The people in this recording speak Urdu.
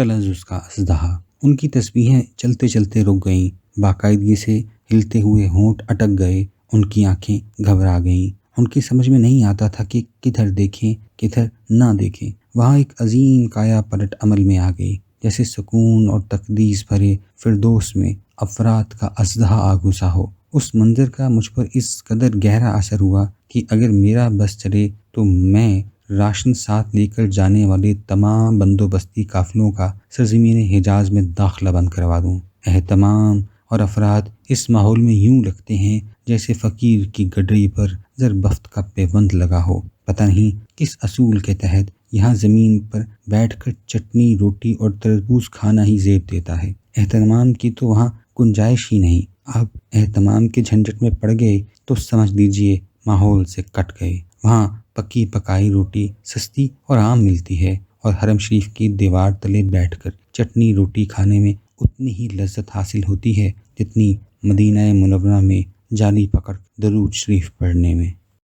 تلذذ کا ازدہا۔ ان کی تسبیحیں چلتے چلتے رک گئیں، باقاعدگی سے ہلتے ہوئے ہونٹ اٹک گئے، ان کی آنکھیں گھبرا گئیں۔ ان کی سمجھ میں نہیں آتا تھا کہ کدھر دیکھیں کدھر نہ دیکھیں۔ وہاں ایک عظیم کایا پلٹ عمل میں آ گئی، جیسے سکون اور تقدیس بھرے فردوس میں افراد کا ازدہا آ گھسا ہو۔ اس منظر کا مجھ پر اس قدر گہرا اثر ہوا کہ اگر میرا بس چلے تو میں راشن ساتھ لے کر جانے والے تمام بندوبستی قافلوں کا سرزمین حجاز میں داخلہ بند کروا دوں۔ اہتمام اور افراد اس ماحول میں یوں لگتے ہیں جیسے فقیر کی گڈری پر زربفت کا پیوند لگا ہو۔ پتہ نہیں کس اصول کے تحت یہاں زمین پر بیٹھ کر چٹنی روٹی اور تربوز کھانا ہی زیب دیتا ہے۔ اہتمام کی تو وہاں گنجائش ہی نہیں۔ آپ اہتمام کے جھنجٹ میں پڑ گئے تو سمجھ لیجئے ماحول سے کٹ گئے۔ وہاں پکی پکائی روٹی سستی اور عام ملتی ہے، اور حرم شریف کی دیوار تلے بیٹھ کر چٹنی روٹی کھانے میں اتنی ہی لذت حاصل ہوتی ہے جتنی مدینہ منورہ میں جالی پکڑ درود شریف پڑھنے میں۔